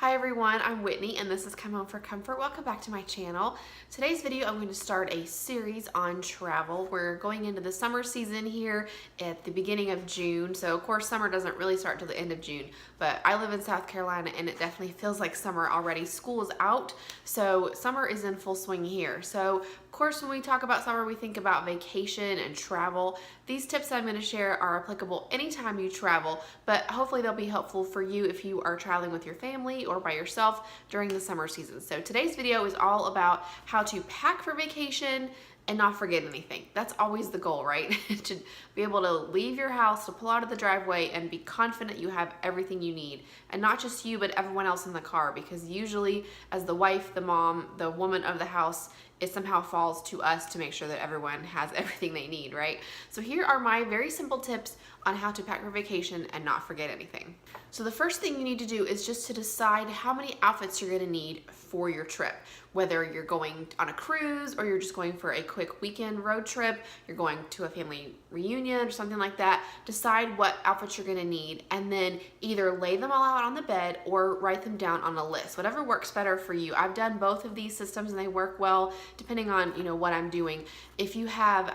Hi everyone, I'm Whitney and this is Come Home for Comfort. Welcome back to my channel. Today's video I'm going to start a series on travel. We're going into the summer season here at the beginning of June. So of course summer doesn't really start till the end of June, but I live in South Carolina and it definitely feels like summer already. School is out, so summer is in full swing here. So of course when we talk about summer we think about vacation and travel. These tips I'm going to share are applicable anytime you travel, but hopefully they'll be helpful for you if you are traveling with your family or by yourself during the summer season. So today's video is all about how to pack for vacation and not forget anything. That's always the goal, right? To be able to leave your house, to pull out of the driveway and be confident you have everything you need. And not just you, but everyone else in the car, because usually as the wife, the mom, the woman of the house, it somehow falls to us to make sure that everyone has everything they need, right? So here are my very simple tips on how to pack for vacation and not forget anything. So the first thing you need to do is just to decide how many outfits you're gonna need for your trip. Whether you're going on a cruise or you're just going for a quick weekend road trip, you're going to a family reunion or something like that, decide what outfits you're gonna need and then either lay them all out on the bed or write them down on a list, whatever works better for you. I've done both of these systems and they work well depending on what I'm doing. If you have,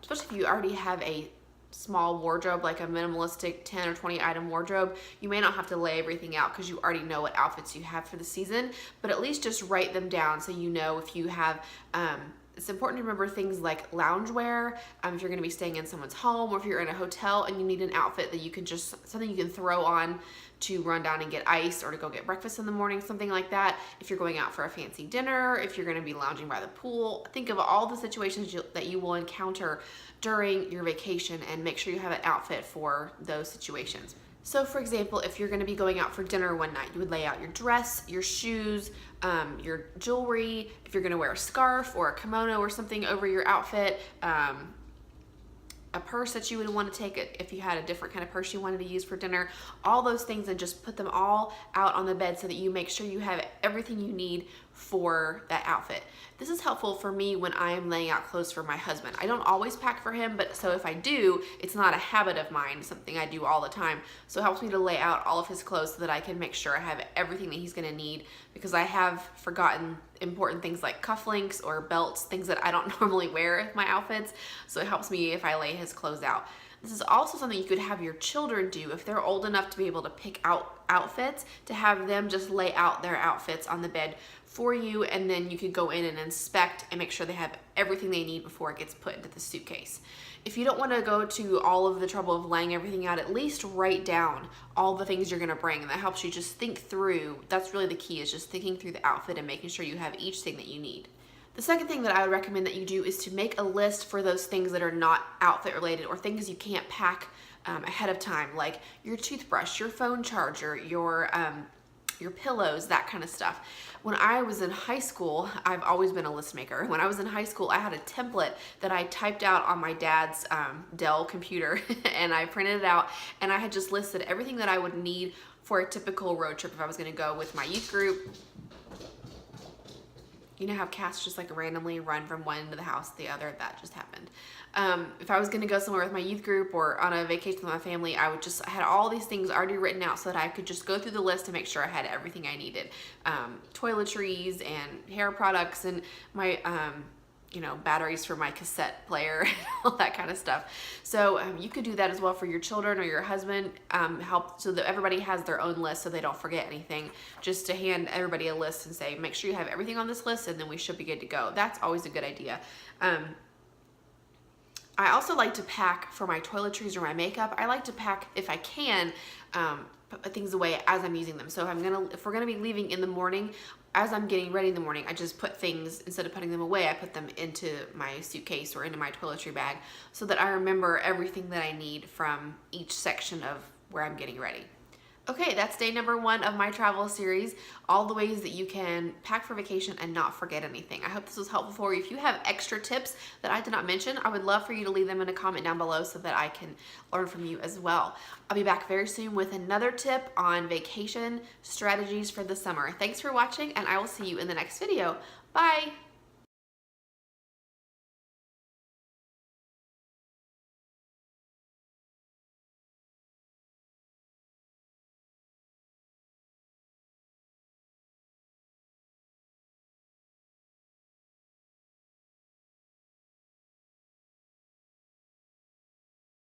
especially if you already have a small wardrobe, like a minimalistic 10 or 20 item wardrobe, you may not have to lay everything out because you already know what outfits you have for the season, but at least just write them down so you know if you have, it's important to remember things like loungewear, if you're gonna be staying in someone's home or if you're in a hotel and you need an outfit that you can just, something you can throw on to run down and get ice or to go get breakfast in the morning, something like that. If you're going out for a fancy dinner, if you're gonna be lounging by the pool, think of all the situations that you will encounter during your vacation and make sure you have an outfit for those situations. So for example, if you're gonna be going out for dinner one night, you would lay out your dress, your shoes, your jewelry, if you're gonna wear a scarf or a kimono or something over your outfit, a purse that you would want to take if you had a different kind of purse you wanted to use for dinner, all those things, and just put them all out on the bed so that you make sure you have everything you need for that outfit. This is helpful for me when I am laying out clothes for my husband. I don't always pack for him, but so if I do, it's not a habit of mine, something I do all the time. So it helps me to lay out all of his clothes so that I can make sure I have everything that he's gonna need, because I have forgotten important things like cufflinks or belts, things that I don't normally wear with my outfits. So it helps me if I lay his clothes out. This is also something you could have your children do if they're old enough to be able to pick out outfits, to have them just lay out their outfits on the bed for you, and then you could go in and inspect and make sure they have everything they need before it gets put into the suitcase. If you don't want to go to all of the trouble of laying everything out, at least write down all the things you're going to bring, and that helps you just think through. That's really the key, is just thinking through the outfit and making sure you have each thing that you need. The second thing that I would recommend that you do is to make a list for those things that are not outfit related or things you can't pack ahead of time, like your toothbrush, your phone charger, your pillows, that kind of stuff. When I was in high school, I've always been a list maker. When I was in high school, I had a template that I typed out on my dad's Dell computer and I printed it out, and I had just listed everything that I would need for a typical road trip if I was gonna go with my youth group. You know how cats just like randomly run from one end of the house to the other? That just happened. If I was gonna go somewhere with my youth group or on a vacation with my family, I had all these things already written out so that I could just go through the list and make sure I had everything I needed. Toiletries and hair products and my, batteries for my cassette player and all that kind of stuff. So you could do that as well for your children or your husband, help so that everybody has their own list so they don't forget anything, just to hand everybody a list and say, make sure you have everything on this list and then we should be good to go. That's always a good idea. I also like to pack for my toiletries or my makeup. I like to pack, if I can, put things away as I'm using them. So if we're gonna be leaving in the morning, as I'm getting ready in the morning, I just put things, instead of putting them away, I put them into my suitcase or into my toiletry bag so that I remember everything that I need from each section of where I'm getting ready. Okay, that's day number 1 of my travel series, all the ways that you can pack for vacation and not forget anything. I hope this was helpful for you. If you have extra tips that I did not mention, I would love for you to leave them in a comment down below so that I can learn from you as well. I'll be back very soon with another tip on vacation strategies for the summer. Thanks for watching, and I will see you in the next video. Bye!